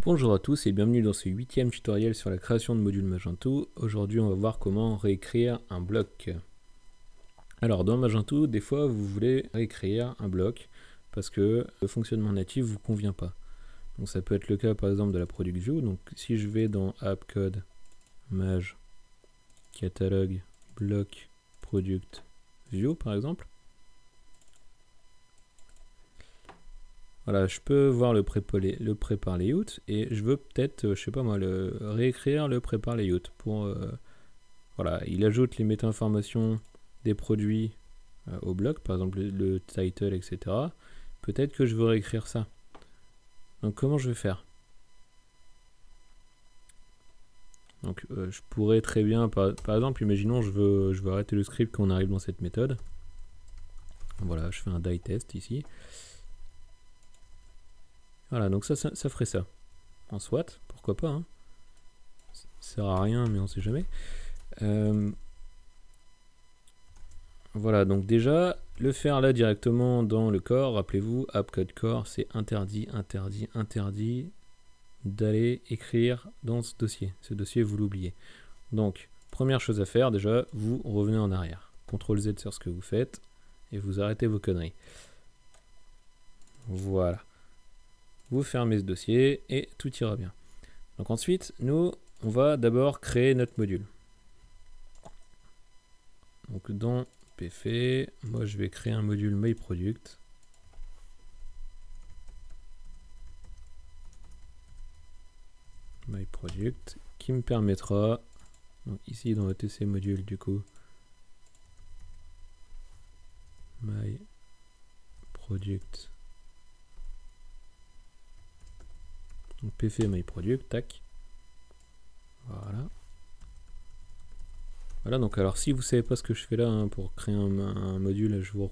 Bonjour à tous et bienvenue dans ce 8e tutoriel sur la création de modules Magento. Aujourd'hui on va voir comment réécrire un bloc. Alors dans Magento, des fois vous voulez réécrire un bloc parce que le fonctionnement natif vous convient pas. Donc ça peut être le cas par exemple de la Product View. Donc si je vais dans App Code, Mag, Catalogue, Bloc, Product, View par exemple. Voilà, je peux voir le prépare layout et je veux peut-être, je sais pas moi, réécrire le prépare layout pour, voilà, il ajoute les méta-informations des produits au bloc, par exemple le title, etc. Peut-être que je veux réécrire ça. Donc comment je vais faire? Donc je pourrais très bien, par exemple, imaginons je veux arrêter le script quand on arrive dans cette méthode. Voilà, je fais un die test ici. Voilà, donc ça ferait ça. En soit, pourquoi pas, hein. Ça sert à rien, mais on sait jamais. Voilà, donc déjà, le faire là directement dans le core, rappelez-vous, AppCode Core, c'est interdit d'aller écrire dans ce dossier. Ce dossier, vous l'oubliez. Donc, première chose à faire, déjà, vous revenez en arrière. CTRL Z sur ce que vous faites, et vous arrêtez vos conneries. Voilà. Vous fermez ce dossier et tout ira bien. Donc ensuite, nous, on va d'abord créer notre module. Donc dans PF, moi je vais créer un module MyProduct. MyProduct qui me permettra, donc ici dans ETC module du coup, MyProduct. Donc PF MyProduct, tac. Voilà. Voilà, donc alors si vous savez pas ce que je fais là hein, pour créer un module, je vous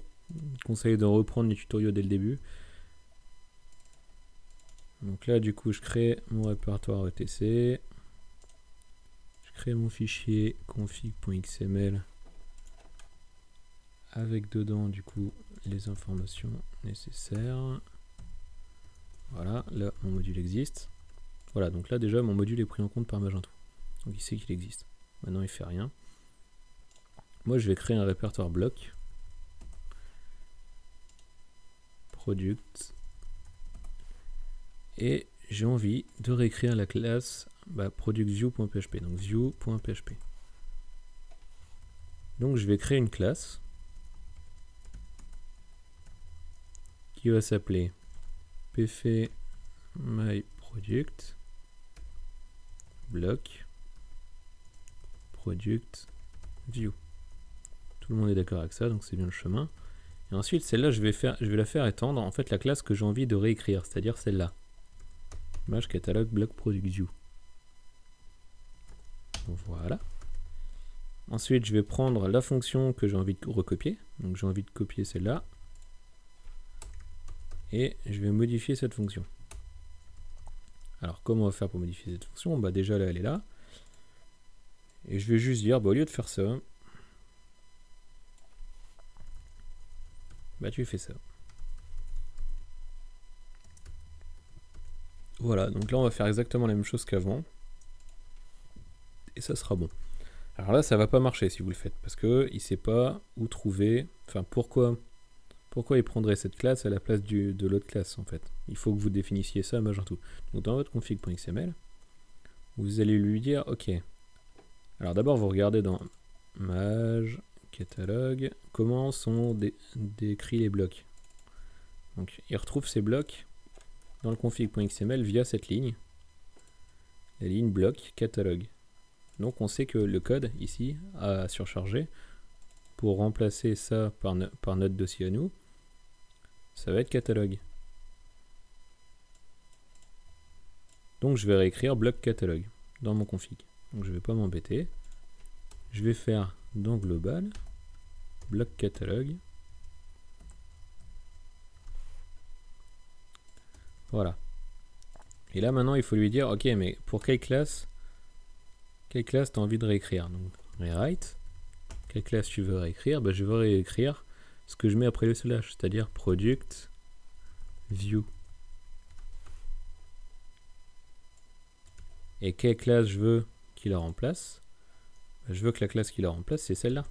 conseille de reprendre les tutoriaux dès le début. Donc là du coup je crée mon répertoire ETC. Je crée mon fichier config.xml avec dedans du coup les informations nécessaires. Voilà, là mon module existe. Voilà, donc là déjà mon module est pris en compte par Magento. Donc il sait qu'il existe. Maintenant il fait rien. Moi je vais créer un répertoire bloc. Product. Et j'ai envie de réécrire la classe productView.php. Donc view.php. Donc je vais créer une classe qui va s'appeler pf myProduct bloc product view. Tout le monde est d'accord avec ça, donc c'est bien le chemin. Et ensuite, celle-là, je vais la faire étendre en fait la classe que j'ai envie de réécrire, c'est-à-dire celle-là. Mag catalogue bloc product view. Voilà. Ensuite, je vais prendre la fonction que j'ai envie de recopier. Donc j'ai envie de copier celle-là. Et je vais modifier cette fonction. Alors comment on va faire pour modifier cette fonction? Bah déjà là elle est là. Et je vais juste dire, bah, au lieu de faire ça, bah tu fais ça. Voilà, donc là on va faire exactement la même chose qu'avant. Et ça sera bon. Alors là ça va pas marcher si vous le faites, parce que il sait pas où trouver, enfin pourquoi il prendrait cette classe à la place de l'autre classe en fait. Il faut que vous définissiez ça à Magento. Donc dans votre config.xml, vous allez lui dire ok. Alors d'abord vous regardez dans Mag, catalogue, comment sont décrits les blocs. Donc il retrouve ces blocs dans le config.xml via cette ligne, la ligne bloc catalogue. Donc on sait que le code ici a surchargé. Pour remplacer ça par notre dossier à nous, ça va être catalogue. Donc je vais réécrire bloc catalogue dans mon config. Donc je ne vais pas m'embêter. Je vais faire dans global bloc catalogue. Voilà. Et là maintenant il faut lui dire ok, mais pour quelle classe tu as envie de réécrire? Donc rewrite, quelle classe tu veux réécrire? Bah, je veux réécrire ce que je mets après le slash, c'est-à-dire product view. Et quelle classe je veux qu'il la remplace? Bah, je veux que la classe qui la remplace c'est celle-là,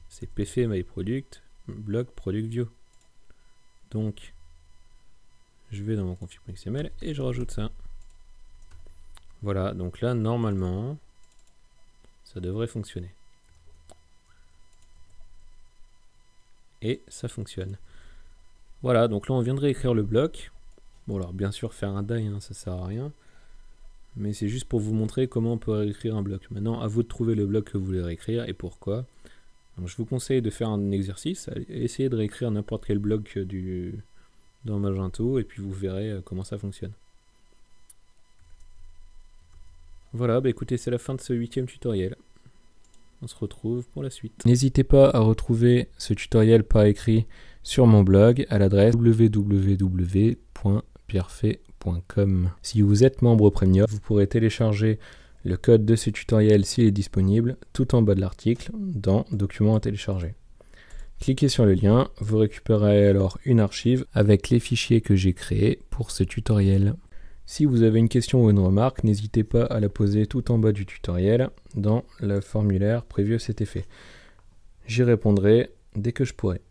c'est pf myProduct block product view. Donc je vais dans mon config.xml et je rajoute ça. Voilà, donc là normalement ça devrait fonctionner. Et ça fonctionne. Voilà, donc là on vient de réécrire le bloc. Bon alors bien sûr faire un die, hein, ça sert à rien. Mais c'est juste pour vous montrer comment on peut réécrire un bloc. Maintenant à vous de trouver le bloc que vous voulez réécrire et pourquoi. Donc, je vous conseille de faire un exercice, essayez de réécrire n'importe quel bloc dans Magento et puis vous verrez comment ça fonctionne. Voilà, bah écoutez, c'est la fin de ce 8e tutoriel. On se retrouve pour la suite. N'hésitez pas à retrouver ce tutoriel par écrit sur mon blog à l'adresse www.pierrefait.com. Si vous êtes membre Premium, vous pourrez télécharger le code de ce tutoriel s'il est disponible tout en bas de l'article dans Documents à télécharger. Cliquez sur le lien, vous récupérerez alors une archive avec les fichiers que j'ai créés pour ce tutoriel. Si vous avez une question ou une remarque, n'hésitez pas à la poser tout en bas du tutoriel dans le formulaire prévu à cet effet. J'y répondrai dès que je pourrai.